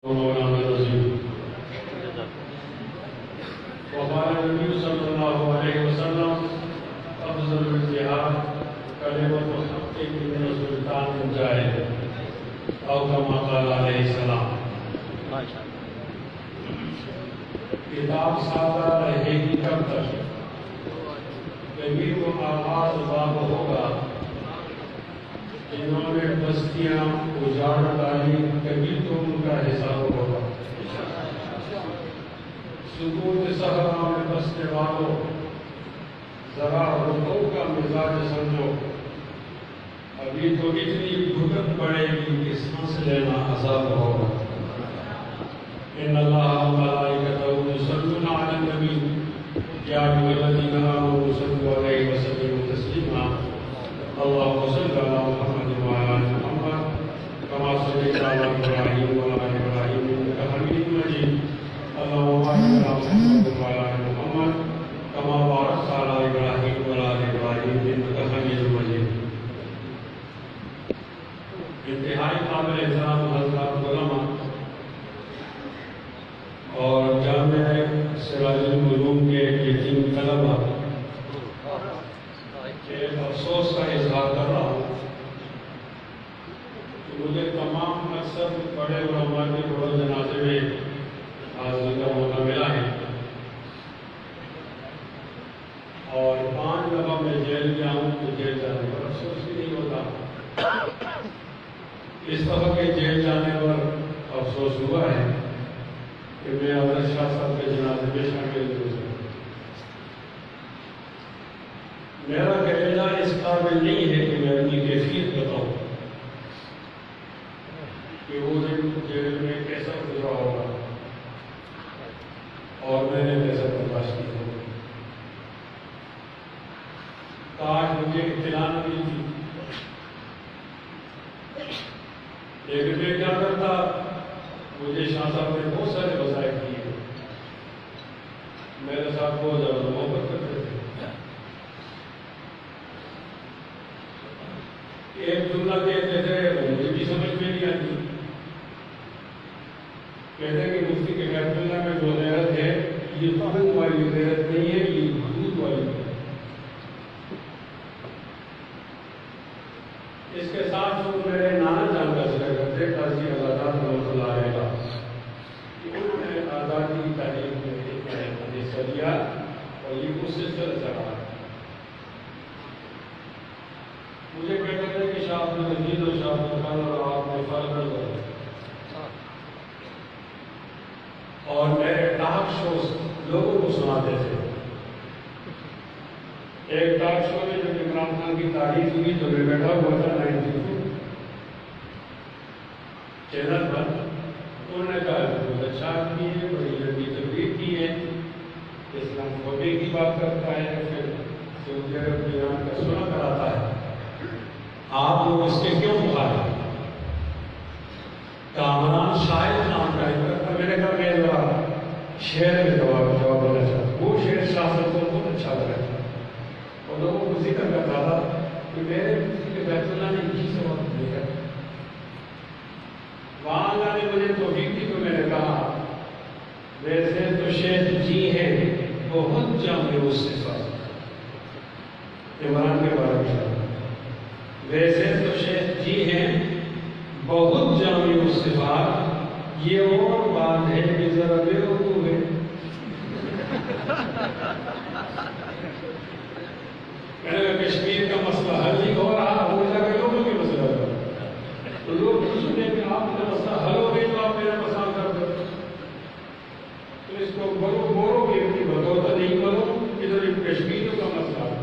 مولانا العظیم وقال النبي صلى الله عليه وسلم افضل الجهاد كلمة الحق من سلطان جاهل او كما قال عليه السلام. کتاب سادہ رہے گی کب تک؟ کبھی تو آغاز باب ہوگا جنہوں نے بستیاں اجاڑ ڈالی، کبھی تو ان کا حساب ہوگا. سکوت صحرا میں بسنے والوں، ذرا رکو کا مزاج سمجھو، ابھی تو اتنی بھگت پڑے گی کہ سانس لینا عذاب ہوگا. ان اللہ وملائکتہ یصلون علی النبی یا ایھا الذین آمنوا صلوا علیہ وسلموا تسلیما. اللهم صل على محمد وعلى ال محمد كما صليت على ابراهيم وعلى ال ابراهيم انك حميد مجيد. اللهم بارك على محمد وعلى ال محمد كما باركت على ابراهيم وعلى ال ابراهيم انك حميد مجيد. انتہائی قابل احترام حضرات علماء اور جامعہ سراج العلوم کے یتیم طلباء، ایک افسوس کا اظہار کر رہا ہوں کہ مجھے تمام اکثر بڑے علماء کے بڑے جنازے میں حاضری کا موقع ملا ہے، اور 5 دفعہ میں جیل گیا ہوں تو جیل جانے پر افسوس بھی نہیں ہوتا. اس دفعہ کے جیل جانے پر افسوس ہوا ہے کہ میں حضرت شاہ صاحب کے جنازے میں شامل ہو سکتا. میرا کہنا اس قابل نہیں ہے کہ میں اپنی کیفیت بتاؤں کہ وہ دن جیل میں کیسا گزرا ہوگا اور میں نے کیسا برداشت کیا ہوگا. کاش مجھے اطلاع ملی تھی، لیکن میں کیا کرتا، مجھے شاہ صاحب نے بہت سارے وظائف کیے، میرے ساتھ بہت زیادہ محبت کرتے تھے. ایک جملہ کہتے تھے مجھے بھی سمجھ میں نہیں آتی، کہتے ہیں کہ مفتی کے بیت اللہ میں جو غیرت ہے یہ خون والی غیرت نہیں ہے، یہ حدود والی ہے. اس کے ساتھ جو میرے نانا جان کا ذکر کرتے قاضی آزاد رحمۃ اللہ علیہ کا، انہوں نے آزادی کی تعلیم میں ایک حصہ لیا اور یہ اس سلسلے سے رہا. مجھے کہتے تھے کہ شاہ عبد العزیز اور شاہ عبد الخان اور آپ میں فرق کر دو، اور میرے ٹاک شوز لوگوں کو سناتے تھے. ایک ٹاک شو میں جب عمران خان کی تعریف ہوئی تو میں بیٹھا ہوا تھا 92 چینل پر. انہوں نے کہا بہت اچھا آدمی ہے، بڑی لمبی تقریر کی ہے، اسلام فوبی کی بات کرتا ہے، پھر سعودی عرب ایران کا سنا کراتا ہے، آپ لوگ اس کے کیوں مخالف؟ کامران شاہد نام کا ایک، میں نے کہا میں ذرا شعر میں جواب دینا چاہتا ہوں. وہ شعر شاہ صاحب کو بہت اچھا لگا تھا اور لوگوں کو ذکر کرتا تھا کہ میرے مفتی کے بیت اللہ نے یہی سے وقت دیا. وہاں اللہ نے مجھے توفیق دی تو میں نے کہا ویسے تو شیخ جی ہیں بہت جامع الصفات، عمران کے بارے میں، ویسے تو شیخ جی ہیں بہت جامع الصفات، یہ اور بات ہے کہ ذرا بے وقوف ہے. میں نے کشمیر کا مسئلہ حل نہیں ہو رہا، ہو جا کے لوگوں کے مسئلہ ہے تو لوگ پوچھتے ہیں کہ آپ کا مسئلہ حل ہو گئی تو آپ میرا مسئلہ کر دو. تو اس کو بولو کہ اپنی بطور نہیں کرو، ادھر کشمیریوں کا مسئلہ ہے.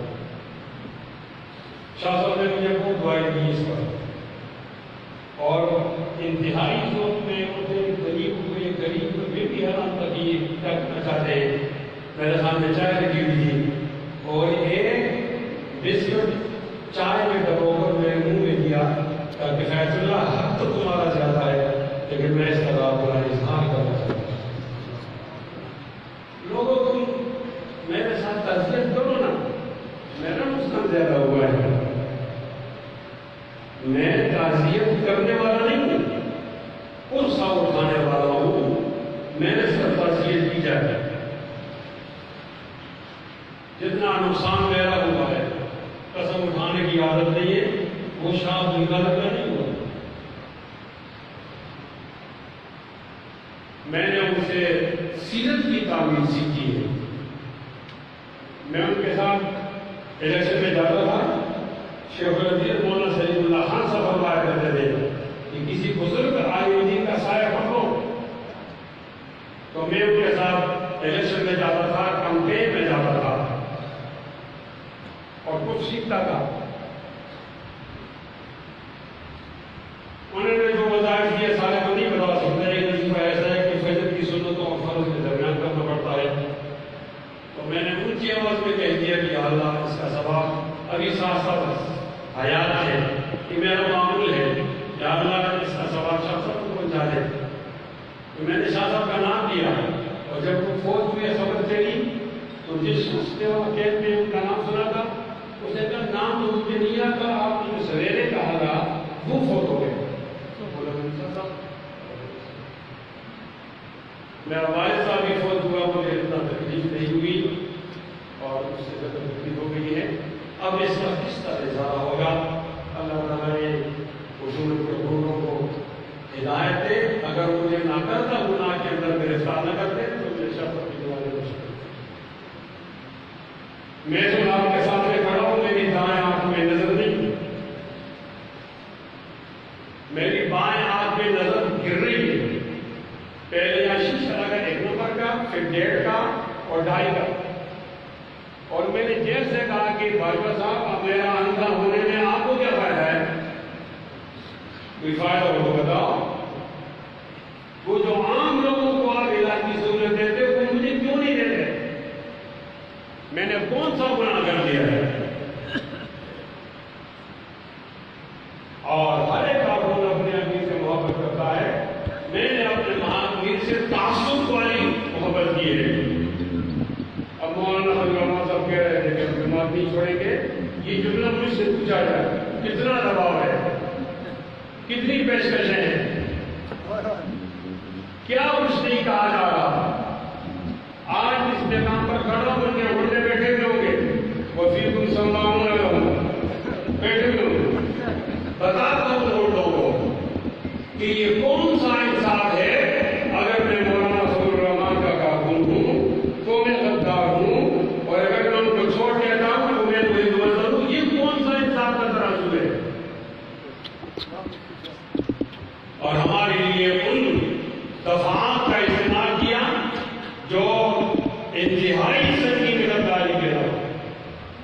شاہ صاحب نے مجھے بہت دعائیں دی اس پر، اور انتہائی ذوق میں ہوتے غریب ہوئے غریب میں بھی حیران تک یہ کرنا چاہتے ہیں. میرے سامنے چائے رکھی ہوئی تھی اور ایک بسکٹ چائے میں ڈبو کر میرے منہ میں دیا تاکہ فیض اللہ حق تو تمہارا زیادہ ہے لیکن میں اس کا آپ کا اظہار کرنا چاہتا ہوں. لوگوں تم میرے ساتھ تعزیت کرو نا، میرا نقصان زیادہ ہوا ہے، میں تعزیت کرنے والا نہیں ہوں، پرسہ اٹھانے والا ہوں. کیا ہے. جتنا نقصان میرا ہوا ہے قسم اٹھانے کی عادت نہیں ہے، وہ شاہ عبد القادر کا نہیں ہوا. میں نے ان سے سیرت کی تعمیر سیکھی ہے. میں ان کے ساتھ الیکشن میں جاتا تھا. شیخ العزیز مولانا سعید اللہ خان صاحب فرمایا کرتے تھے کہ کسی بزرگ عالم کا سایہ پکڑو، تو میں ان کے ساتھ الیکشن میں جاتا تھا، کمپین میں جاتا تھا اور کچھ سیکھتا تھا. انہوں نے جو وظائف کیے سارے کو نہیں بتا سکتا. ایک وظیفہ ایسا ہے کہ فجر کی سنتوں اور فرض کے درمیان کرنا پڑتا ہے. تو میں نے اونچی آواز میں کہہ دیا کہ اللہ اس کا ثواب ابھی ساتھ ساتھ حیات ہے، کہ میرا معمول ہے، یا اللہ اس کا ثواب شاہ صاحب کو پہنچا دے. تو میں نے شاہ صاحب کا نام دیا، اور جب وہ فوج ہوئے خبر چلی تو جس شخص نے وہاں کیمپ میں ان کا نام سنا تھا اس نے کہا نام تو مجھے نہیں آتا، آپ نے سویرے کہا تھا وہ فوت ہو گئے. میرا والد صاحب بھی فوت ہوا، مجھے اتنا تکلیف نہیں ہوئی اور اس سے زیادہ تکلیف ہو گئی ہے. اب اس کا کس طرح اظہار ہوگا؟ اللہ تعالیٰ نے حضور کے گناہوں کو ہدایت دے. اگر مجھے ناکردہ گناہ کے اندر گرفتار نہ کرتے تو مجھے شخص اپنی دوارے ہو سکتے. میں جو آپ کے سامنے کھڑا ہوں میری دائیں آنکھ میں نظر نہیں، میری بائیں آنکھ میں نظر گر رہی ہے. پہلے یہاں شیشہ لگا 1 نمبر کا، پھر 1.5 کا اور 2.5 کا. اور میں نے جیل سے کہا کہ باجوہ صاحب اب میرا اندھا ہونے میں آپ کو کیا فائدہ ہے؟ کوئی فائدہ ہو تو بتاؤ. وہ جو عام لوگوں کو آپ علاج کی سہولت دیتے وہ مجھے کیوں نہیں دیتے؟ میں نے کون سا گناہ کر دیا ہے؟ اور ہر ایک کارکن اپنے امیر سے محبت کرتا ہے. میں نے اپنے مہامیر سے تعصب والی محبت کی ہے. اب مولانا رحمٰن صاحب کہہ رہے تھے کہ جماعت نہیں چھوڑیں گے. یہ جملہ مجھ سے پوچھا جائے کتنا دباؤ ہے، کتنی پیشکشیں ہیں، کیا کچھ نہیں کہا جا رہا. آج اس مقام پر کھڑا ہو کے اڑنے بیٹھے ہوئے ہوں گے، وفیکم سماعون لہم، بیٹھے ہوئے ہوں گے. بتاتا ہوں لوگوں کو کہ یہ کون سا انصاف ہے. اگر میں مولانا فضل الرحمان کا کارکن ہوں تو میں غدار ہوں، اور اگر میں ان کو چھوڑ دیتا ہوں تو میں کوئی گورنر ہوں. یہ کون سا انصاف کا ترازو ہے؟ اور ہمارے لیے ان دفعات کا استعمال کیا جو انتہائی سنگین غداری کے رہا،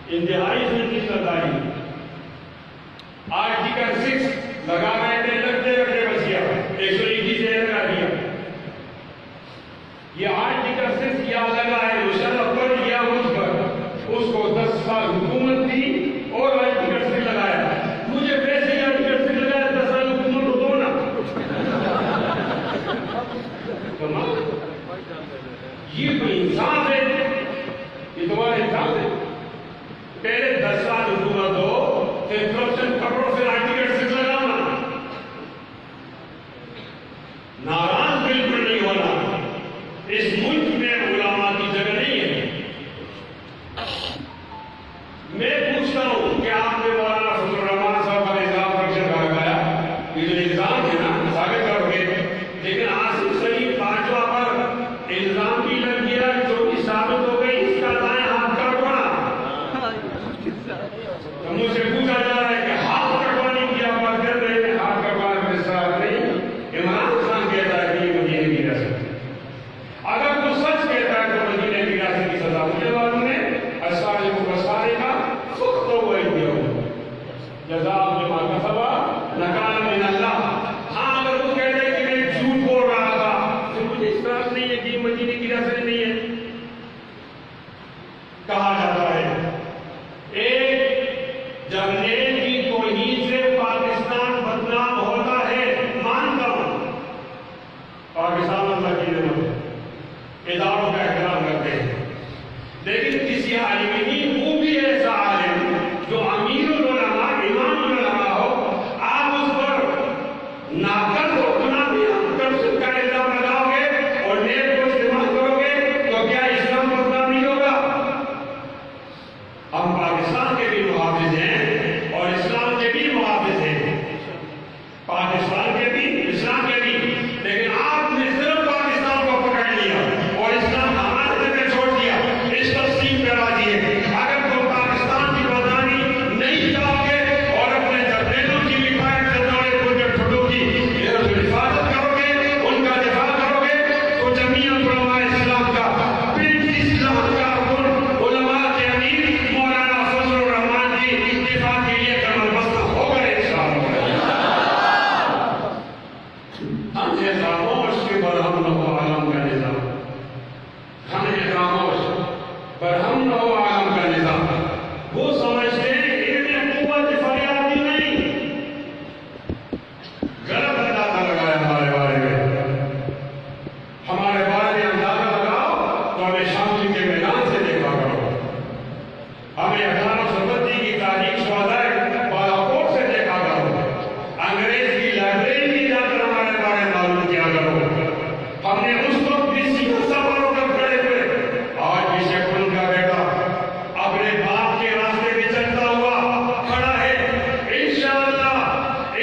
انتہائی سنگین غداری. آرٹیکل 6 لگا رہے تھے، لگتے بس کیا 121 سے لگا دیا. یہ آرٹیکل 6 کیا لگا ہے مشرف پر یا مجھ پر، اس کو 10 سال حکومت تھی اور آرٹیکل 6 لگایا. مجھے ویسے ہی آرٹیکل 6 لگایا 10 سال حکومت ہو دو نا. یہ کوئی انصاف ہے؟ یہ تمہارا انصاف ہے؟ پہلے 10 سال حکومت ہو، پھر کرپشن پکڑو، پھر آرٹیکل 6 لگانا. ناراض بالکل نہیں ہونا. اس ملک میں علماء کی جگہ نہیں ہے. میں پوچھتا ہوں کہ آپ نے مولانا فضل الرحمان صاحب کا الزام فنکشن کا لگایا، یہ جو الزام ہے نا ثابت کرو گے، لیکن آصف سلیم باجوہ پر الزام بھی لگ گیا جو کہ ثابت ہم نے اس وقت بھی سیدھا سوال ہو کر کھڑے ہوئے، آج بھی شیخ ان کا بیٹا اپنے باپ کے راستے میں چلتا ہوا کھڑا ہے، انشاءاللہ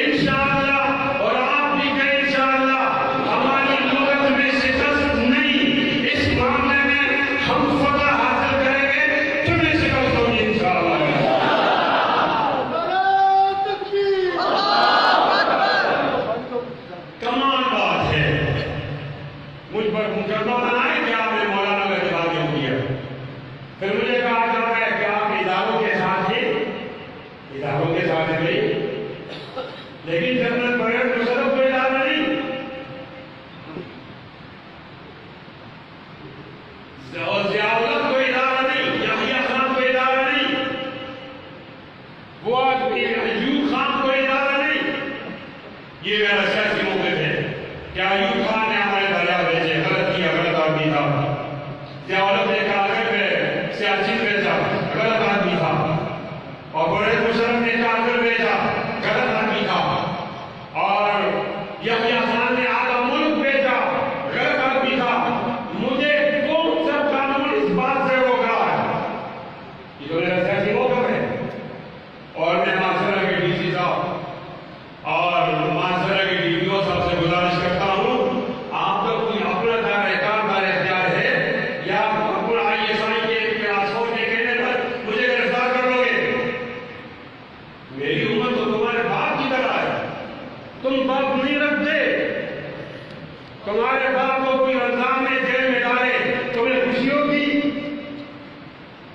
انشاءاللہ، اور آپ بھی کہیں انشاءاللہ، ہماری لغت میں شکست نہیں، اس معاملے میں ہم فتح حاصل کریں گے، تمہیں شکست ہوگی انشاءاللہ۔ کمال بات ہے، مجھ پر مقدمہ بنائے کہ آپ نے مولانا کا دفاع کیوں کیا؟ پھر مجھے کہا جا رہا ہے کہ آپ اداروں کے ساتھ ہیں، اداروں کے ساتھ ہیں بھائی، لیکن جنرل پریڈ مشرف کو ادارہ نہیں، اور ضیاءالحق کو ادارہ نہیں، یحییٰ خان کو ادارہ نہیں، وہ آدمی ایوب خان کو ادارہ نہیں۔ یہ میرا سیاسی موقف ہے کہ ایوب خان نے ہمارے دریا بھیجے، غلط کیا، غلط آدمی تھا، ضیاءالحق نے کاغذ میں سیاسی بھیجا، غلط آدمی تھا، اور پریڈ مشرف نے کاغذ بھیجا، غلط آدمی تھا، اور یحییٰ خان نے آدھا ملک بھیجا، غلط آدمی تھا۔ مجھے کون سا قانون اس بات سے روک رہا ہے؟ یہ تو میرا سیاسی موقف ہے، اور میں معاشرہ کے ڈی سی صاحب اور معاشرہ کے ڈی پی او صاحب سے گزارش کرتا ہوں، آپ کا کوئی اپنا دار اختیار ہے یا اپنا آئی ایس آئی کے پاسپورٹ کے کہنے پر مجھے گرفتار کر لو گے؟ میری امت تو تمہارے باپ کی طرح ہے، تم باپ نہیں رکھتے، تمہارے باپ کو کوئی رمضان میں جیل میں ڈالے تمہیں خوشی ہوگی؟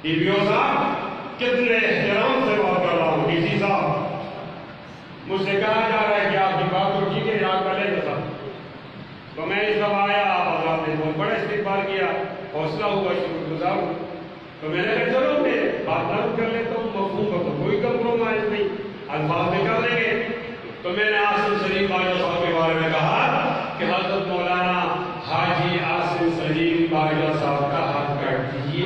ڈی پی او صاحب کتنے احترام سے بات کر رہا ہوں، ڈی سی صاحب مجھ سے کہا جا رہا ہے کہ آپ کی بات تو ٹھیک ہے، یاد کر لیں گے، تو میں اس دفعہ آیا، آپ حضرات نے بہت بڑا استقبال کیا، حوصلہ ہوا، شکر گزار ہوں، تو میں نے کہا چلو میں بات نرم کر لیتا ہوں، مفہوم کا تو کوئی کمپرومائز نہیں، الفاظ میں کر لیں گے۔ تو میں نے عاصم سلیم باجوہ صاحب کے بارے میں کہا کہ حضرت مولانا حاجی عاصم سلیم باجوہ صاحب کا ہاتھ کاٹ دیجیے۔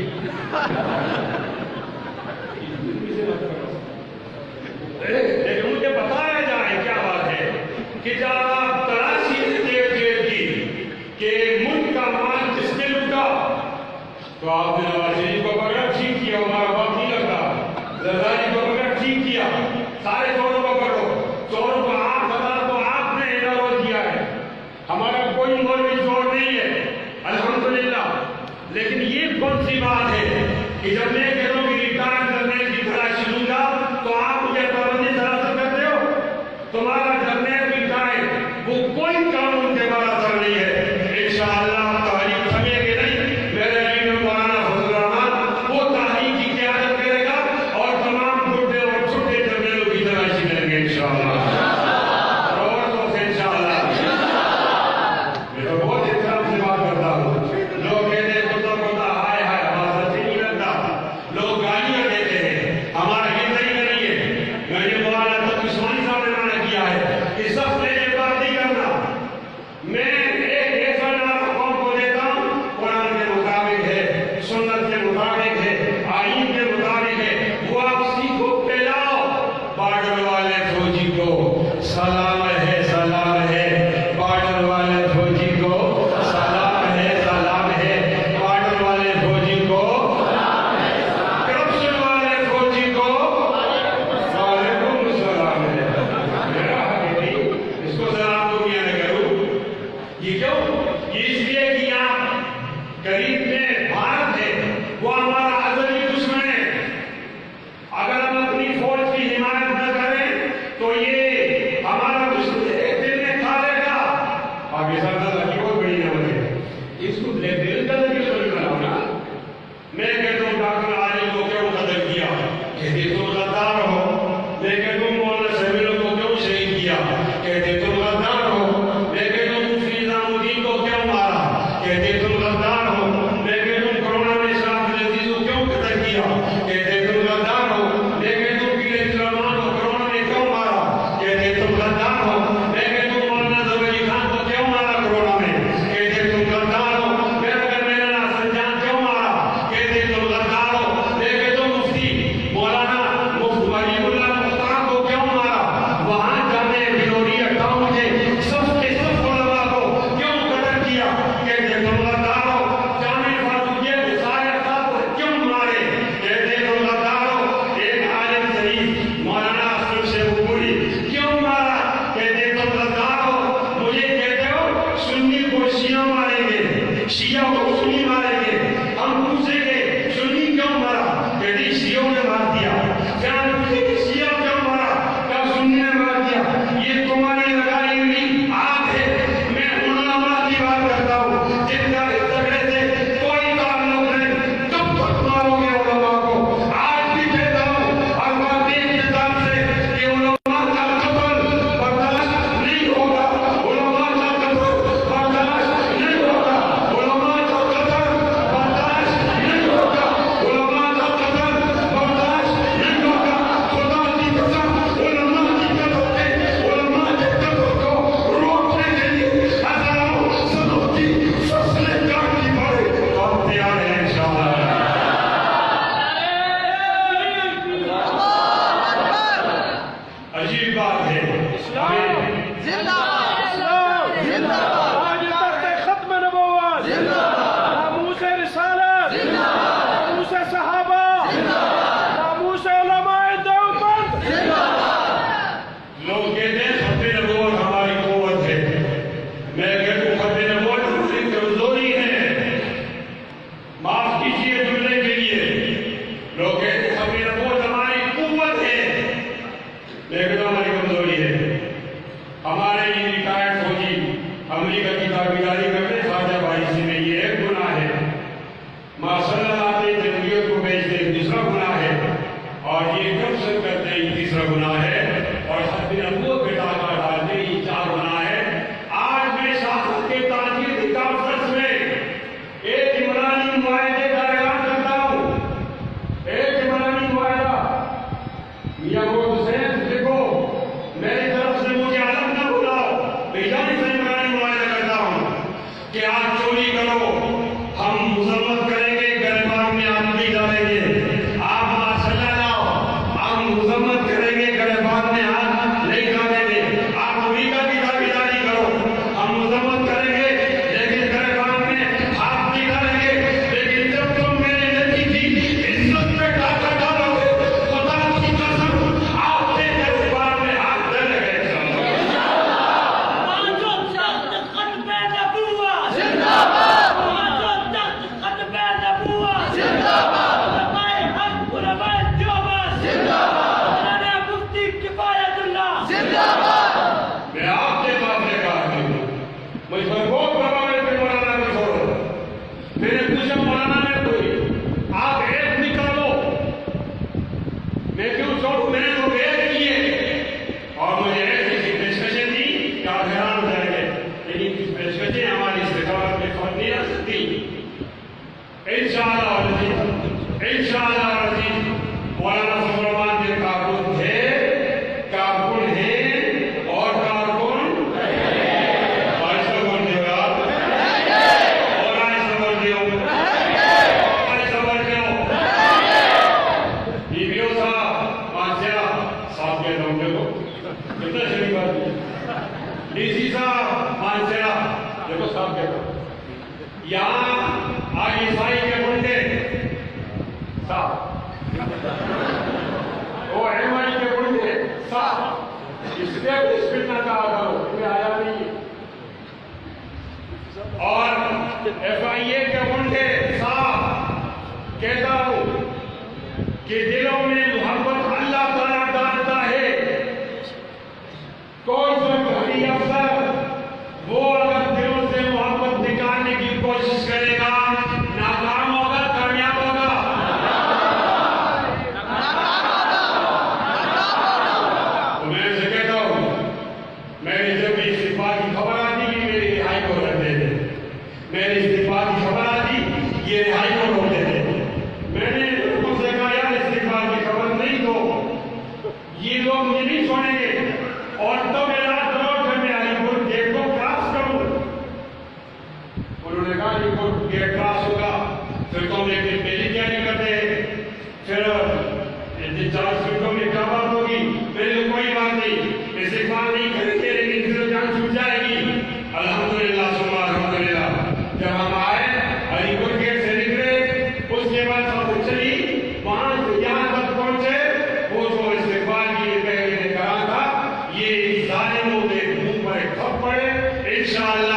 لیکن مجھے بتایا جائے کیا بات ہے کہ جب آپ تلاشی جیل کی کہ ملک کا مال جس نے لوٹا، تو آپ نے نواز شریف کو پکڑا، ٹھیک کیا، ہمارا باپ نہیں لگتا، زرداری کو پکڑا، ٹھیک کیا، سارے چوروں کو پکڑو، چوروں کو 8,000 کو آپ نے انعام دیا ہے، ہمارا کوئی مولوی چور نہیں ہے الحمدللہ۔ لیکن یہ کون سی بات ہے کہ جب میں کہتا ہوں کہ ریٹائر کرنے کی تلاشی لوں گا تو آپ مجھے پابندی سراسر کرتے ہو؟ تمہارا جرنیل ریٹائر وہ کوئی قانون کے برابر نہیں ہے، انشاءاللہ آپ تحریک تھمیں گے نہیں، میرے لیڈر مولانا فضل الرحمان وہ تحریک کی قیادت کرے گا اور تمام بڑھے اور چھوٹے جرنیلوں کی تلاشی لیں گے انشاءاللہ، اور تو سے انشاءاللہ۔ میں تو بہت احترام سے بات کرتا ہوں، لوگ کہتے ہیں کتا کتا ہائے ہائے ہمارا سے نہیں لگتا، لوگ گالیاں دیتے ہیں، ہمارا یہ صحیح نہیں ہے۔ میں نے مولانا تقی عثمانی صاحب نے منع کیا ہے کہ سب سے یہ بات نہیں کرنا، میں ایک ایسا نام قوم کو دیتا ہوں قرآن کے مطابق ہے، سنت کے مطابق ہے، آئین کے مطابق ہے، وہ آپ سیکھو پھیلاؤ۔ بارڈر والے فوجی کو سلام ہے، سلام ہے، بارڈر والے فوجی کو سلام ہے، سلام ہے، بارڈر والے فوجی کو کرپشن والے فوجی کو وعلیکم السلام ہے، میرا حق ہے نہیں، اس کو سلام تو کیا نہ کروں۔ یہ کیوں؟ یہ اس لیے کہ آپ قریب میں بھارت ہے، وہ ہمارا ازلی دشمن ہے، اگر ہم اپنی فوج کی حمایت نہ کریں تو یہ ہمارا دشمن ایک دن میں کھا لے گا۔ پاکستان کا ذکی بہت بڑی نعمت ہے، اس کو دل کا ذکی ضروری بناؤ نا۔ میں کہتا ہوں ڈاکٹر عالم کو کیوں قتل کیا؟ کہتے تم غدار ہو۔ میں کہتا ہوں مولانا سمیع کو کیوں شہید کیا؟ کہتے تم غدار ہو۔ میں کہتا ہوں مفتی نظام الدین کو کیوں مارا؟ کہتے تم غدار ہو۔ میں کہتا ہوں کرونا میں شاہ عبد العزیز کو کیوں قتل کیا؟ کہتے تم غدار ہو۔ میں کہتا ہوں کہ سلمان کو کرونا میں کیوں مارا؟ کہتے تم غدار ہو۔ میں کہتا ہوں مولانا ظفر علی خان کو کیوں مارا کرونا میں؟ کہتے تم غدار ہو۔ میں اگر میرا حسن جان کیوں مارا؟ کہتے تم غدار ہو۔ میں کہتا ہوں مفتی مولانا ولی اللہ مختار کو کیوں مارا؟ وہاں جانے بلوریا ٹاؤن کے سب کے سب علماء کو کیوں قتل کیا؟ شیعہ کو سنی ماریں گے. ہم پوچھیں گے سنی کیوں مرا؟ کہتی شیعوں نے مار دیا. پھر ہم پوچھیں گے شیعہ کیوں مرا؟ کیا سنی نے مار دیا؟ یہ تمہاری لگائی ہوئی آگ ہے. میں ان علماء کی بات کرتا ہوں جن کا اس جھگڑے سے کوئی تعلق نہیں. کب تک مارو گے علماء کو؟ آج بھی کہتا ہوں اور بات احترام سے کہ علماء کا قتل برداشت نہیں ہوگا. علماء کا قتل برداشت نہیں ہوگا. علماء کا قتل برداشت نہیں ہوگا. علماء کا قتل برداشت نہیں ہوگا. خدا کی قسم علماء کی قتل سے علماء کے قتل کو روکنے کے لیے ہزاروں سنوں کی فصلیں کاٹنی پڑے تو ہم تیار ہیں انشاءاللہ. عجیب بات ہے ہمیں آج تخت ختم نبوت، ناموس رسالت، ناموس صحابہ، ناموس علماء دیوبند. لوگ کہتے ہیں ختم نبوت ہماری قوت ہے. میں کہتا ہوں ختم نبوت ہماری کمزوری ہے. معاف کیجیے جملے کے لیے. لوگ کہتے ہیں ختم نبوت ہماری قوت ہے. میں کہتا ہوں ہماری کمزوری ہے. ہمارے یہ ریٹائرڈ فوجی امریکہ کی تابعداری کرتے خواجہ بائیسی میں یہ ایک گناہ ہے. ماشاءاللہ آتے جنگیوں کو بیچتے دوسرا گناہ ہے. اور یہ کم سن کرتے یہ تیسرا گناہ ہے. اور ختم نبوت پہ ڈاکہ ڈالتے یہ چار گناہ ہے. آج میں شاست کے تاجر کانفرنس میں ایک عمرانی معاہدے کا اعلان کرتا ہوں. ایک عمرانی معاہدہ میاں محمد حسین دیکھو میری طرف سے مجھے علم نہ بلاؤ. میں جانی سے عمرانی معاہدہ کرتا ہوں کہ آج چوری کرو ہم مذمت کریں گے. گریبان میں آدمی ڈالیں گے. آپ ماشاءاللہ لاؤ ہم مذمت کریں گے. گریبان میں ہاتھ نہیں ڈالیں گے. آپ امریکہ کی تابعداری کرو ہم مذمت کریں گے لیکن گریبان میں ہاتھ نہیں ڈالیں گے. لیکن جب تم میرے نبی کی عزت پہ ڈاکہ ڈالو گے خدا کی قسم آپ کے گریبان میں ہاتھ ڈالیں گے. میں آپ کے قابل کا آدمی ہوں. مجھ پر بہت پرواہ ہے مولانا کو چھوڑو. میں نے پوچھا مولانا نے کوئی آپ ایک نکالو. میں کیوں چھوڑوں؟ میں نے تو ایک کیے اور مجھے ایسی پیشکشیں دی کہ آپ حیران ہو جائیں گے. لیکن کچھ پیشکشیں ہماری استقامت میں فرق نہیں آ سکتی. انشاءاللہ انشاءاللہ عزیز مولانا سبرمان کے کارکن تھے، کارکن ہیں اور کارکن آئیسا بول دے آپ اور آئیسا بول دے آئیسا بول دے. بیویوں صاحب مانسیہ صاحب کے نام دیکھو کتنا شریف آدمی. ڈی سی صاحب مانسیہ دیکھو صاحب کے نام. یہاں آئی عیسائی کے گنڈے صاحب وہ ایم آئی کے گنڈے صاحب اس لیے اس فتنہ کا آگاہ میں آیا نہیں. اور ایف آئی اے کے گنڈے صاحب کہتا ہوں کہ دلوں میں محبت اللہ تعالیٰ ڈالتا ہے. کوئی سرکاری افسر وہ اگر دلوں سے محبت نکالنے کی کوشش کرے گا ناکام ہوگا کامیاب ہوگا. تو میں اسے کہتا ہوں میری جب استعفا کی خبر آتی کہ میری رہائی کو رکھتے تھے. میری استعفا کی خبر آتی یہ رہائی کو روکتے تھے. میں نے ان سے کہا یار استعفا کی خبر نہیں تو یہ لوگ مجھے نہیں چھوڑیں گے. اور تو میرا کرو کہ میں علی پور گیٹ کو کراس کروں. انہوں نے کہا علی پور گیٹ کراس ہوگا پھر تو میں پہلی تیاری کرتے ہیں. پھر 40 منٹوں میں کیا بات ہوگی؟ میرے کوئی بات نہیں استقبال نہیں کریں گے لیکن پھر جان چھوٹ جائے گی. الحمدللہ ثم الحمدللہ جب ہم آئے علی پور گیٹ سے نکلے اس کے بعد سب چلی وہاں سے یہاں تک پہنچے. وہ جو استقبال کی پہلے نے کہا تھا یہ ظالموں کے منہ پر ایک تھپڑ انشاءاللہ